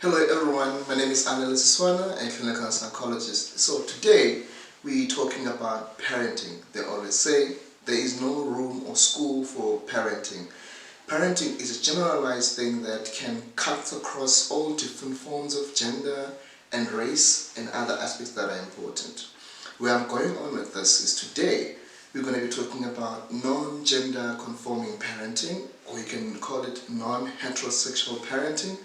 Hello everyone, my name is Siswana, a clinical psychologist. So today we're talking about parenting. They always say there is no room or school for parenting. Parenting is a generalized thing that can cut across all different forms of gender and race and other aspects that are important. Where I'm going on with this is today we're going to be talking about non-gender conforming parenting, or you can call it non-heterosexual parenting.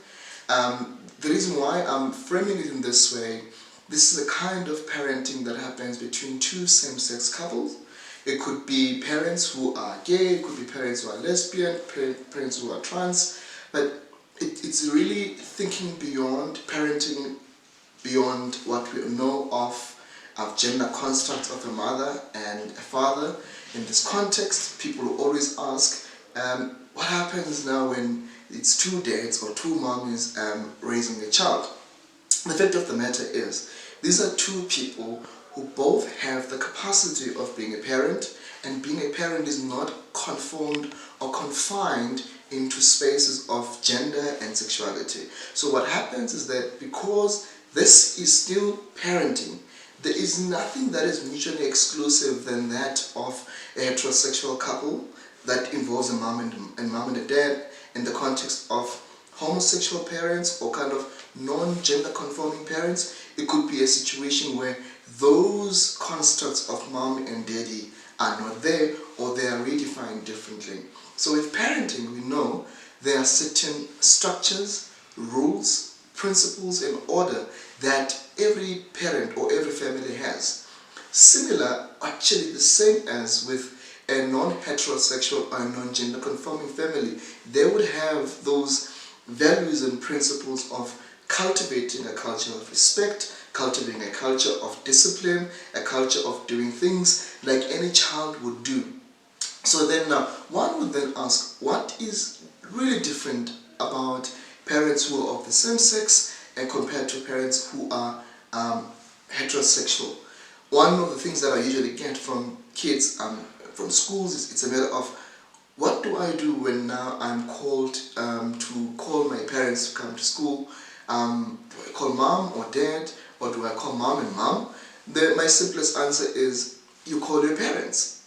The reason why I'm framing it in this way, this is the kind of parenting that happens between two same-sex couples. It could be parents who are gay, it could be parents who are lesbian, parents who are trans, but it's really thinking beyond parenting, beyond what we know of gender constructs of a mother and a father. In this context, people will always ask, what happens now when it's two dads or two mommies raising a child? The fact of the matter is, these are two people who both have the capacity of being a parent, and being a parent is not conformed or confined into spaces of gender and sexuality. So what happens is that because this is still parenting, there is nothing that is mutually exclusive than that of a heterosexual couple that involves a mom and a dad. In the context of homosexual parents or kind of non-gender conforming parents, it could be a situation where those constructs of mom and daddy are not there, or they are redefined differently. So with parenting, we know there are certain structures, rules, principles and order that every parent or every family has. Similar, actually the same as with a non-heterosexual or non-gender conforming family. They would have those values and principles of cultivating a culture of respect, cultivating a culture of discipline, a culture of doing things like any child would do. So then one would then ask, what is really different about parents who are of the same sex and compared to parents who are heterosexual? One of the things that I usually get from kids from schools is it's a matter of, what do I do when now I'm called to call my parents to come to school? Do I call mom or dad, or do I call mom and mom? My simplest answer is you call your parents,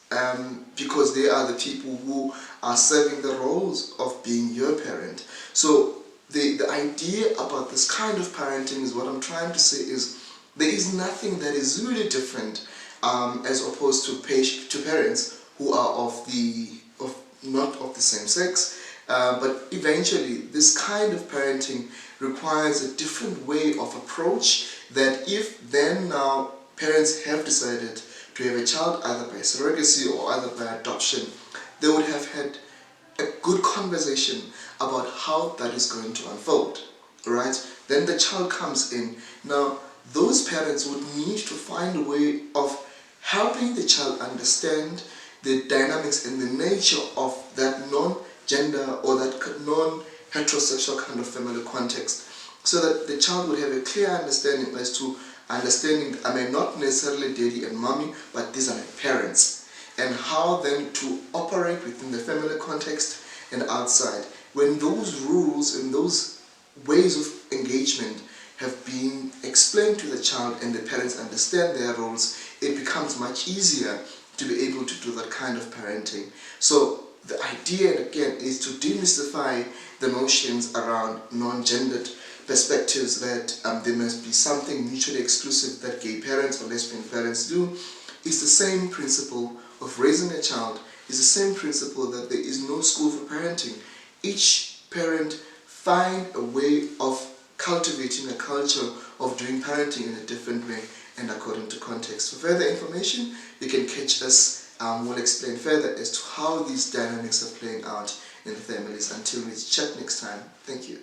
because they are the people who are serving the roles of being your parent. So the idea about this kind of parenting is, what I'm trying to say is, there is nothing that is really different as opposed to parents who are not of the same sex, but eventually this kind of parenting requires a different way of approach, that if then now parents have decided to have a child either by surrogacy or either by adoption, they would have had a good conversation about how that is going to unfold, right? Then the child comes in. Now those parents would need to find a way of helping the child understand the dynamics and the nature of that non-gender or that non-heterosexual kind of family context, so that the child would have a clear understanding as to understanding, I mean, not necessarily daddy and mommy, but these are my parents, and how then to operate within the family context and outside. When those rules and those ways of engagement have been explained to the child and the parents understand their roles, it becomes much easier to be able to do that kind of parenting. So the idea again is to demystify the notions around non-gendered perspectives, that there must be something mutually exclusive that gay parents or lesbian parents do. It's the same principle of raising a child. It's the same principle that there is no school for parenting. Each parent find a way of cultivating a culture of doing parenting in a different way and according to context. For further information, you can catch us. We'll explain further as to how these dynamics are playing out in the families. Until we chat next time, thank you.